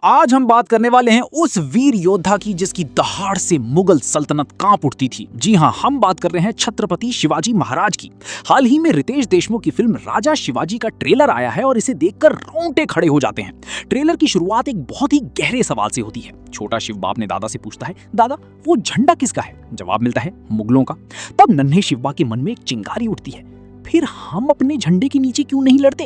आज हम बात करने वाले हैं उस वीर योद्धा की जिसकी दहाड़ से मुगल सल्तनत कांप उठती थी। जी हां, हम बात कर रहे हैं छत्रपति शिवाजी महाराज की। हाल ही में रितेश देशमुख की फिल्म राजा शिवाजी का ट्रेलर आया है और इसे देखकर रोंगटे खड़े हो जाते हैं। ट्रेलर की शुरुआत एक बहुत ही गहरे सवाल से होती है। छोटा शिव बाप ने दादा से पूछता है, दादा वो झंडा किसका है? जवाब मिलता है, मुगलों का। तब नन्हे शिवबा के मन में एक चिंगारी उठती है, फिर हम अपने झंडे के नीचे क्यों नहीं लड़ते?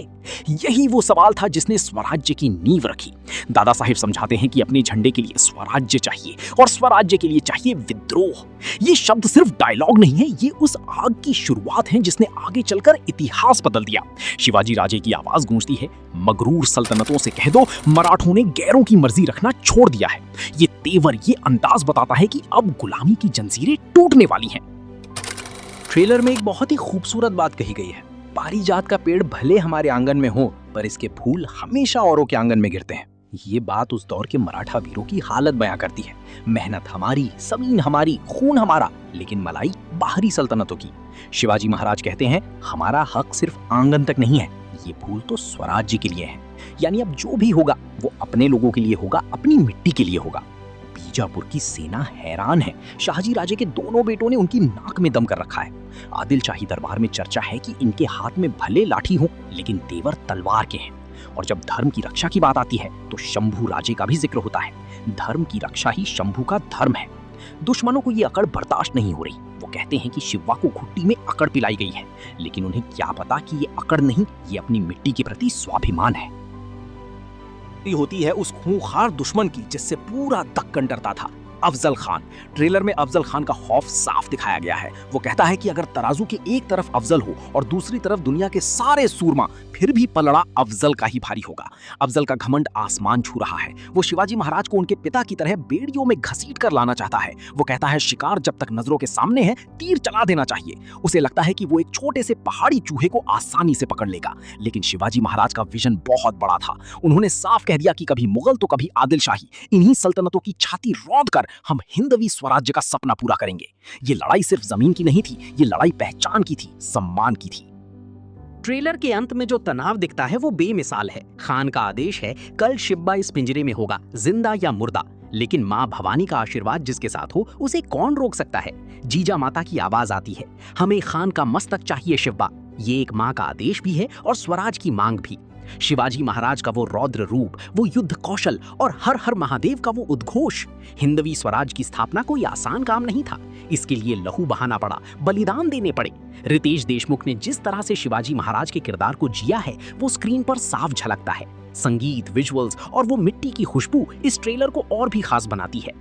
यही वो सवाल था जिसने स्वराज्य की नींव रखी। दादा साहिब समझाते हैं कि अपने झंडे के लिए स्वराज्य चाहिए और स्वराज्य के लिए चाहिए विद्रोह। ये शब्द सिर्फ डायलॉग नहीं है, ये उस आग की शुरुआत है जिसने आगे चलकर इतिहास बदल दिया। शिवाजी राजे की आवाज गूंजती है, मगरूर सल्तनतों से कह दो मराठों ने गैरों की मर्जी रखना छोड़ दिया है। ये तेवर, ये अंदाज बताता है कि अब गुलामी की जंजीरें टूटने वाली हैं। ट्रेलर में एक बहुत ही खूबसूरत बात कही गई है। पारिजात का पेड़ भले हमारे आंगन में हो, पर इसके फूल हमेशा औरों के आंगन में गिरते हैं। ये बात उस दौर के मराठा वीरों की हालत बयां करती है। मेहनत हमारी, जमीन हमारी, खून हमारा, लेकिन मलाई बाहरी सल्तनतों की। शिवाजी महाराज कहते हैं, हमारा हक सिर्फ आंगन तक नहीं है, ये फूल तो स्वराज्य के लिए है। यानी अब जो भी होगा वो अपने लोगों के लिए होगा, अपनी मिट्टी के लिए होगा। बीजापुर की सेना हैरान है। शाहजी राजे के दोनों बेटों ने उनकी नाक में दम कर रखा है। आदिल शाही दरबार में चर्चा है कि इनके हाथ में भले लाठी हो, लेकिन तेवर तलवार के हैं। और जब धर्म की रक्षा की बात आती है तो शंभू राजे का भी जिक्र होता है। धर्म की रक्षा ही शंभू का धर्म है। दुश्मनों को ये अकड़ बर्दाश्त नहीं हो रही। वो कहते हैं कि शिवा को घुट्टी में अकड़ पिलाई गई है, लेकिन उन्हें क्या पता कि ये अकड़ नहीं, ये अपनी मिट्टी के प्रति स्वाभिमान है। होती है उस खूंखार दुश्मन की जिससे पूरा दक्कन डरता था, अफजल खान। ट्रेलर में अफजल खान का खौफ साफ दिखाया गया है। वो कहता है कि अगर तराजू के एक तरफ अफजल हो और दूसरी तरफ दुनिया के सारे सूरमा, फिर भी पलड़ा अफजल का ही भारी होगा। अफजल का घमंड आसमान छू रहा है। वो शिवाजी महाराज को उनके पिता की तरह बेड़ियों में घसीट कर लाना चाहता है। वो कहता है, शिकार जब तक नजरों के सामने है तीर चला देना चाहिए। उसे लगता है कि वो एक छोटे से पहाड़ी चूहे को आसानी से पकड़ लेगा, लेकिन शिवाजी महाराज का विजन बहुत बड़ा था। उन्होंने साफ कह दिया कि कभी मुगल तो कभी आदिल शाही, इन्हीं सल्तनतों की छाती रौंद कर हम हिंदवी स्वराज्य का सपना पूरा करेंगे। ये लड़ाई सिर्फ जमीन की नहीं थी, ये लड़ाई पहचान की थी, सम्मान की थी। ट्रेलर के अंत में जो तनाव दिखता है वो बेमिसाल है। खान का आदेश है, कल शिब्बा इस पिंजरे में होगा, जिंदा या मुर्दा। लेकिन माँ भवानी का आशीर्वाद जिसके साथ हो, उसे कौन रोक सकता है? जीजा माता की आवाज आती है, हमें खान का मस्तक चाहिए शिब्बा। ये एक माँ का आदेश भी है और स्वराज की मांग भी। शिवाजी महाराज का वो रौद्र रूप, वो युद्ध कौशल और हर हर महादेव का वो उद्घोष। हिंदवी स्वराज की स्थापना कोई आसान काम नहीं था। इसके लिए लहू बहाना पड़ा, बलिदान देने पड़े। रितेश देशमुख ने जिस तरह से शिवाजी महाराज के किरदार को जिया है वो स्क्रीन पर साफ झलकता है। संगीत, विजुअल्स और वो मिट्टी की खुशबू इस ट्रेलर को और भी खास बनाती है।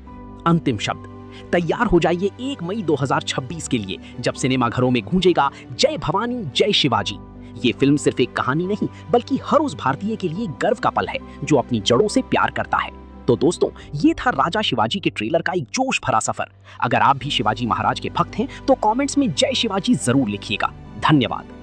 अंतिम शब्द, तैयार हो जाइए 1 मई 2026 के लिए, जब सिनेमाघरों में गूंजेगा जय भवानी जय शिवाजी। ये फिल्म सिर्फ एक कहानी नहीं, बल्कि हर उस भारतीय के लिए गर्व का पल है जो अपनी जड़ों से प्यार करता है। तो दोस्तों, ये था राजा शिवाजी के ट्रेलर का एक जोश भरा सफर। अगर आप भी शिवाजी महाराज के भक्त हैं तो कमेंट्स में जय शिवाजी जरूर लिखिएगा। धन्यवाद।